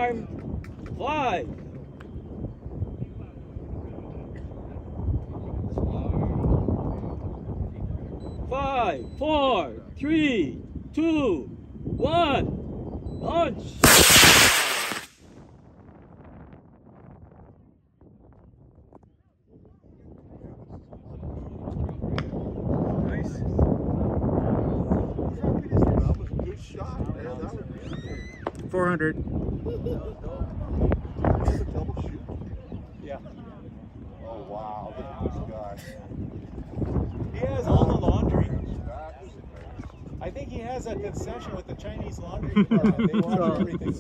Time. 5. 5, 4, 3, 2, 1. Launch. Nice. That was a good shot, man. That was beautiful. 400. That's a double shoot. Yeah. Oh, wow. Look at this guy. He has all the laundry. That is amazing. I think he has a concession with the Chinese laundry department. They wash everything.